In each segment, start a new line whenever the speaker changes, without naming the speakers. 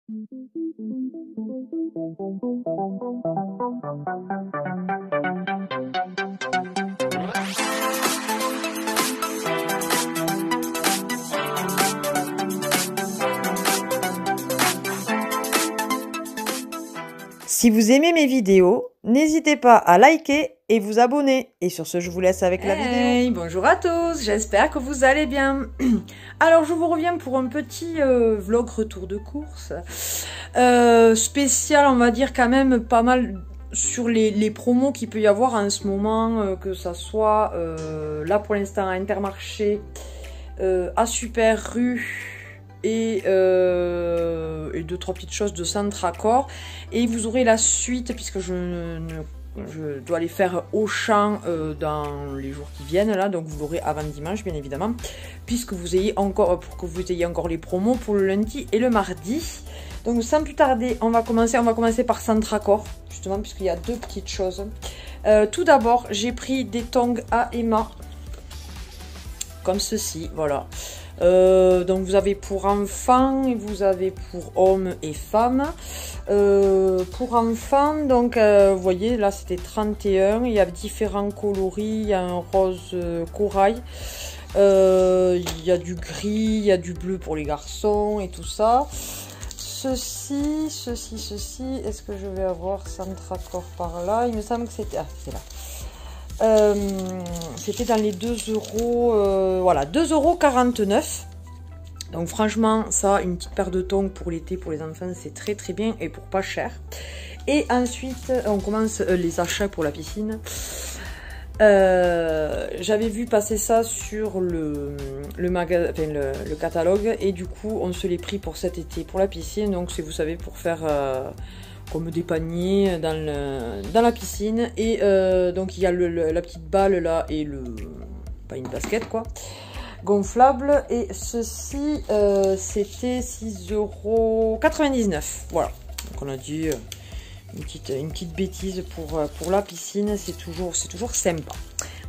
Si vous aimez mes vidéos, n'hésitez pas à liker et vous abonner. Et sur ce, je vous laisse avec la vidéo.
Bonjour à tous, j'espère que vous allez bien. Alors, je vous reviens pour un petit vlog retour de course. Spécial, on va dire quand même pas mal sur les promos qu'il peut y avoir en ce moment, que ça soit là pour l'instant à Intermarché, à Super Rue, et 2-3 petites choses de Centracor, et vous aurez la suite puisque je dois les faire au champ dans les jours qui viennent là, donc vous l'aurez avant dimanche bien évidemment, puisque vous ayez encore, pour que vous ayez encore les promos pour le lundi et le mardi. Donc sans plus tarder, on va commencer par Centracor, justement puisqu'il y a deux petites choses. Tout d'abord, j'ai pris des tongs à Emma comme ceci, voilà. Donc vous avez pour enfants et vous avez pour hommes et femmes. Pour enfants, donc vous voyez là c'était 31, il y a différents coloris, il y a un rose corail, il y a du gris, il y a du bleu pour les garçons et tout ça. Ceci, est-ce que je vais avoir Centracor par là? Il me semble que c'était... Ah, c'est là. C'était dans les 2 euros, voilà, 2,49 €. Donc franchement, ça, une petite paire de tongs pour l'été, pour les enfants, c'est très très bien et pour pas cher. Et ensuite, on commence les achats pour la piscine. J'avais vu passer ça sur le catalogue et du coup, on se l'est pris pour cet été, pour la piscine. Donc, c'est, vous savez, pour faire... comme des paniers dans la piscine, et donc il y a la petite balle là et pas une basket quoi, gonflable, et ceci c'était 6,99 €, voilà. Donc on a dit une petite bêtise pour la piscine, c'est toujours sympa.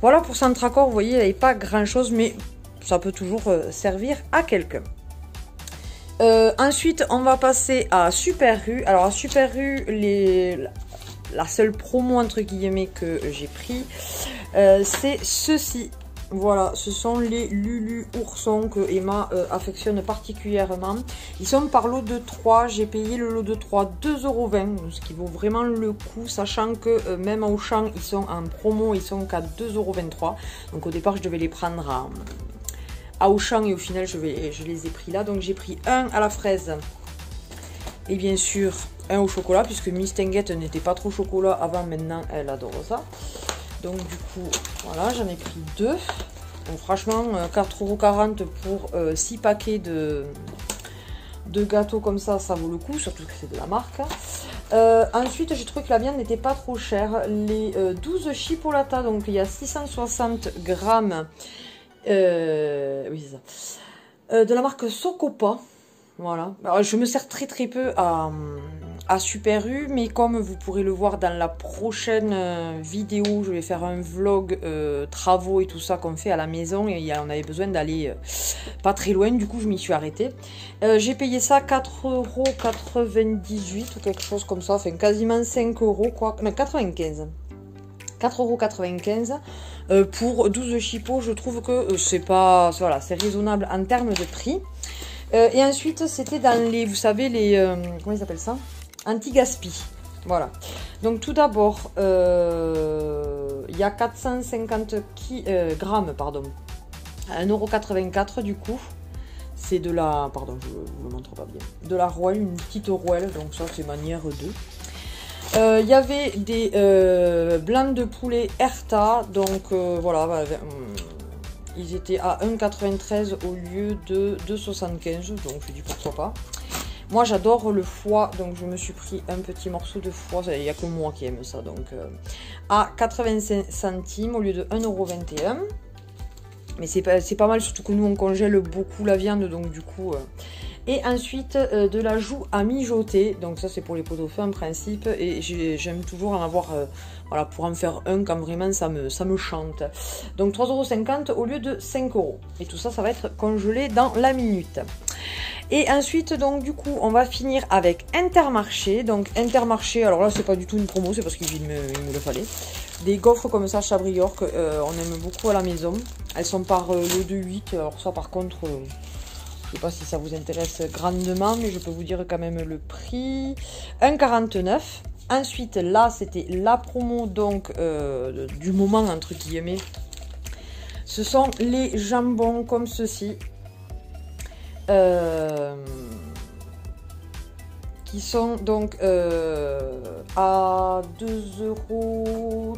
Voilà pour Centracor, vous voyez il n'y avait pas grand chose, mais ça peut toujours servir à quelqu'un. Ensuite, on va passer à Super U. Alors, à Super U, la seule promo entre guillemets que j'ai pris, c'est ceci. Voilà, ce sont les Lulu Oursons que Emma affectionne particulièrement. Ils sont par lot de 3. J'ai payé le lot de 3 2,20 €, ce qui vaut vraiment le coup, sachant que même au champ, ils sont en promo, ils sont qu'à 2,23 €. Donc, au départ, je devais les prendre à Auchan et au final je les ai pris là. Donc j'ai pris un à la fraise et bien sûr un au chocolat, puisque Miss Tinguette n'était pas trop chocolat avant, maintenant elle adore ça. Donc du coup voilà, j'en ai pris 2. Donc franchement 4,40 € pour 6 paquets de gâteaux comme ça, ça vaut le coup, surtout que c'est de la marque. Ensuite j'ai trouvé que la viande n'était pas trop chère. Les 12 chipolata, donc il y a 660 grammes. Oui, c'est ça. De la marque Socopa. Voilà. Alors, je me sers très très peu à Super U, mais comme vous pourrez le voir dans la prochaine vidéo, je vais faire un vlog travaux et tout ça qu'on fait à la maison, et on avait besoin d'aller pas très loin, du coup je m'y suis arrêtée. J'ai payé ça 4,98 € ou quelque chose comme ça, enfin quasiment 5 € quoi, non 95. 4,95 € pour 12 chipots. Je trouve que c'est pas, voilà, c'est raisonnable en termes de prix. Et ensuite c'était dans les, vous savez, les comment ils appellent ça, anti-gaspi. Voilà, donc tout d'abord il y a 450 grammes, pardon, à 1,84 € du coup. C'est de la, pardon, je vous le montre pas bien, de la rouelle, une petite rouelle, donc ça c'est manière 2. Il y avait des blancs de poulet Erta, donc voilà, ils étaient à 1,93 € au lieu de 2,75 €, donc je dis pourquoi pas. Moi j'adore le foie, donc je me suis pris un petit morceau de foie, il n'y a que moi qui aime ça, donc à 85 centimes au lieu de 1,21 €. Mais c'est pas mal, surtout que nous on congèle beaucoup la viande, donc du coup Et ensuite de la joue à mijoter, donc ça c'est pour les pot au feu en principe, et j'aime toujours en avoir, voilà, pour en faire un quand vraiment ça me chante. Donc 3,50 € au lieu de 5 €. Et tout ça, ça va être congelé dans la minute. Et ensuite, donc du coup, on va finir avec Intermarché. Donc Intermarché, alors là c'est pas du tout une promo, c'est parce qu'il me le fallait. Des gaufres comme ça, Chabrior, on aime beaucoup à la maison. Elles sont par lot de 8, alors ça par contre... je sais pas si ça vous intéresse grandement, mais je peux vous dire quand même le prix. 1,49 €. Ensuite, là, c'était la promo donc du moment, entre guillemets. Ce sont les jambons comme ceci. Qui sont donc à 2,30 €.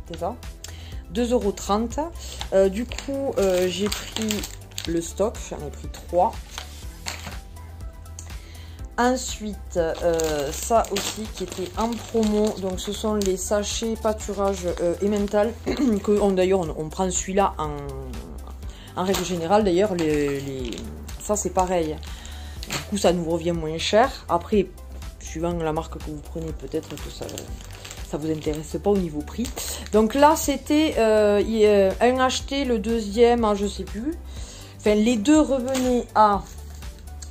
C'est ça, 2,30 €. Du coup, j'ai pris... le stock, j'en ai pris 3. Ensuite, ça aussi qui était en promo, donc ce sont les sachets pâturage emmental, que d'ailleurs on prend celui-là en règle générale. D'ailleurs, ça c'est pareil, du coup ça nous revient moins cher. Après, suivant la marque que vous prenez, peut-être que ça vous intéresse pas au niveau prix. Donc là c'était un acheté, le deuxième à je sais plus. Enfin, les deux revenaient à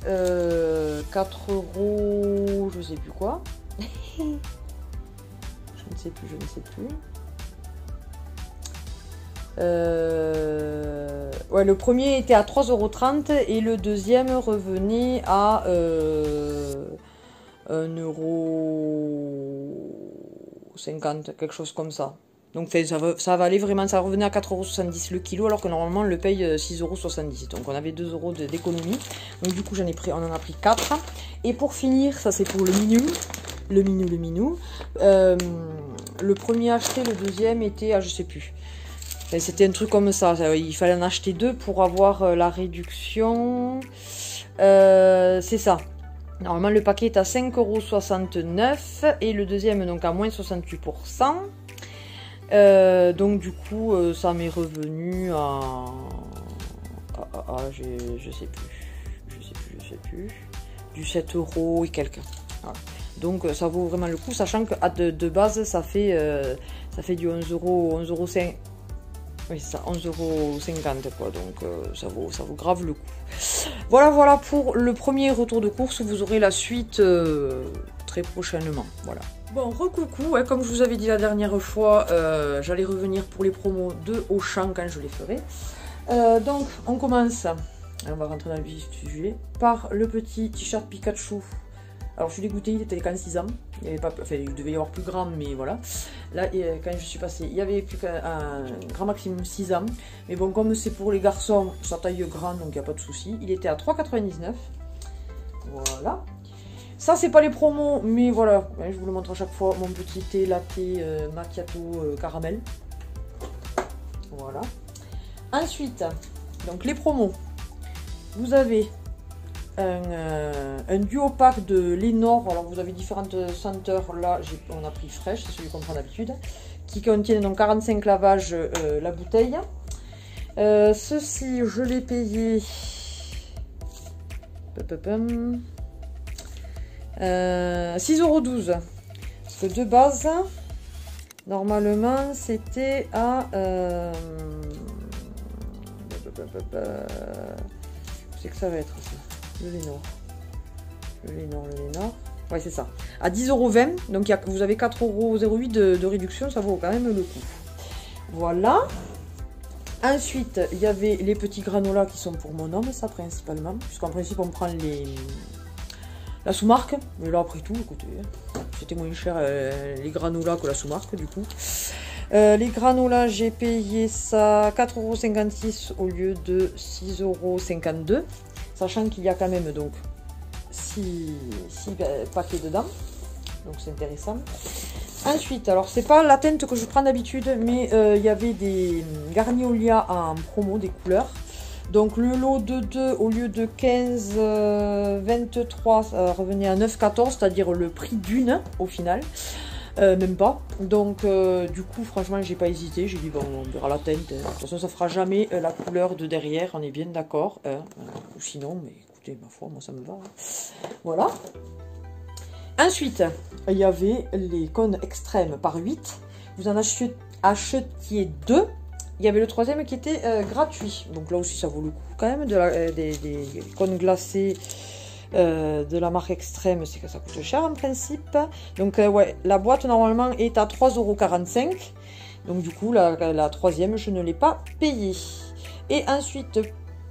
4 €, je sais plus quoi. Je ne sais plus. Ouais, le premier était à 3,30 € et le deuxième revenait à 1,50 €, quelque chose comme ça. Donc ça valait vraiment, ça revenait à 4,70 € le kilo, alors que normalement on le paye 6,70 €. Donc on avait 2 € d'économie. Donc du coup on en a pris 4. Et pour finir, ça c'est pour le minou. Le minou. Le premier acheté, le deuxième était à je sais plus. Enfin, c'était un truc comme ça. Il fallait en acheter 2 pour avoir la réduction. C'est ça. Normalement le paquet est à 5,69 € et le deuxième donc à moins 68%. Donc du coup ça m'est revenu à je sais plus du 7 € et quelques. Voilà. Donc ça vaut vraiment le coup, sachant que de base ça fait du 11 €, 11,5 €. Oui, c'est ça, 11,50 € quoi, donc ça vaut grave le coup. Voilà pour le premier retour de course. Vous aurez la suite très prochainement. Voilà. Bon, recoucou, ouais, comme je vous avais dit la dernière fois, j'allais revenir pour les promos de Auchan quand je les ferai. Donc, on commence, on va rentrer dans le vif du sujet, par le petit t-shirt Pikachu. Alors, je suis dégoûtée, il était qu'en 6 ans. Il y avait pas, enfin, il devait y avoir plus grand, mais voilà. Là, quand je suis passée, il y avait plus qu'un grand maximum 6 ans. Mais bon, comme c'est pour les garçons, sa taille grande, donc il n'y a pas de souci. Il était à 3,99 €. Voilà. Ça, c'est pas les promos, mais voilà, je vous le montre à chaque fois, mon petit thé latte macchiato caramel. Voilà. Ensuite, donc les promos. Vous avez un duo pack de Lénore. Alors, vous avez différentes senteurs. Là, on a pris fraîche, c'est celui qu'on prend d'habitude. Qui contient donc 45 lavages la bouteille. Ceci, je l'ai payé... 6,12 €. Parce que de base, normalement, c'était à... c'est que ça va être ça. Le Lénore. Ouais, c'est ça. À 10,20 €. Donc, vous avez 4,08 € de réduction. Ça vaut quand même le coup. Voilà. Ensuite, il y avait les petits granolas qui sont pour mon homme, ça principalement. Puisqu'en principe, on prend la sous-marque. Mais là, après tout, écoutez, c'était moins cher les granolas que la sous-marque, du coup. Les granolas, j'ai payé ça 4,56 € au lieu de 6,52 €. Sachant qu'il y a quand même donc 6 paquets dedans. Donc c'est intéressant. Ensuite, alors c'est pas la teinte que je prends d'habitude, mais il y avait des Garnier en promo, des couleurs. Donc le lot de 2 au lieu de 15,23 revenait à 9,14, c'est-à-dire le prix d'une au final. même pas. Donc du coup franchement j'ai pas hésité, j'ai dit bon on verra la teinte, de toute façon ça fera jamais la couleur de derrière, on est bien d'accord, hein. Ou sinon, mais écoutez ma foi moi ça me va, hein. Voilà. Ensuite il y avait les cônes extrêmes par 8, vous en achetiez 2. Il y avait le troisième qui était gratuit, donc là aussi ça vaut le coup quand même, des cônes glacés de la marque Extrême, c'est que ça coûte cher en principe. Donc ouais, la boîte normalement est à 3,45 €. Donc du coup la troisième je ne l'ai pas payée. Et ensuite,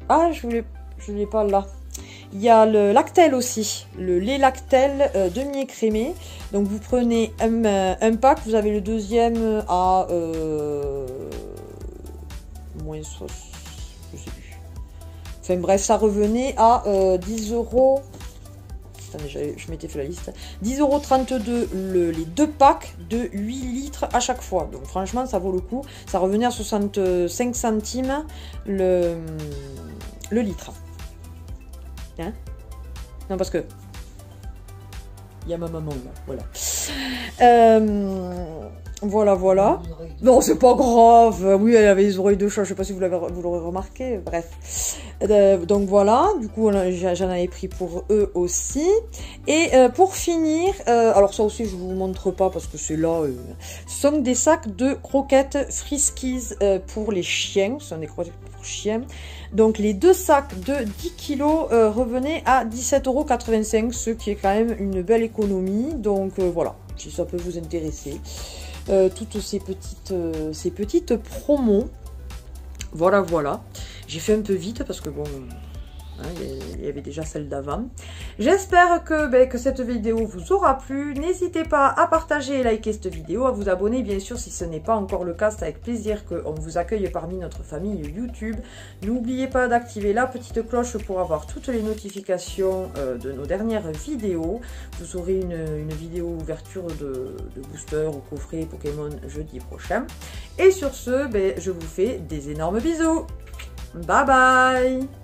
ah je l'ai pas là. Il y a le Lactel aussi, le lait Lactel demi-écrémé. Donc vous prenez un pack, vous avez le deuxième à moins sauce, je sais plus. Enfin bref, ça revenait à 10 €. Attendez, je m'étais fait la liste. 10,32 € les 2 packs de 8 litres à chaque fois. Donc franchement, ça vaut le coup. Ça revenait à 65 centimes le litre. Hein? Non, parce que il y a ma maman là, voilà. Voilà. Non, c'est pas grave. Oui, elle avait les oreilles de chat. Je sais pas si vous l'aurez remarqué. Bref. Donc voilà. Du coup, j'en avais pris pour eux aussi. Et pour finir, alors ça aussi, je vous montre pas parce que c'est là. Ce sont des sacs de croquettes Friskies pour les chiens. Ce sont des croquettes pour chiens. Donc les 2 sacs de 10 kg revenaient à 17,85 €, ce qui est quand même une belle économie. Donc voilà, si ça peut vous intéresser. Toutes ces petites promos. Voilà. J'ai fait un peu vite parce que bon, hein, il y avait déjà celle d'avant. J'espère que cette vidéo vous aura plu. N'hésitez pas à partager et liker cette vidéo, à vous abonner bien sûr si ce n'est pas encore le cas. C'est avec plaisir qu'on vous accueille parmi notre famille YouTube. N'oubliez pas d'activer la petite cloche pour avoir toutes les notifications de nos dernières vidéos. Vous aurez une vidéo ouverture de booster ou coffret Pokémon jeudi prochain. Et sur ce, je vous fais des énormes bisous. Bye bye!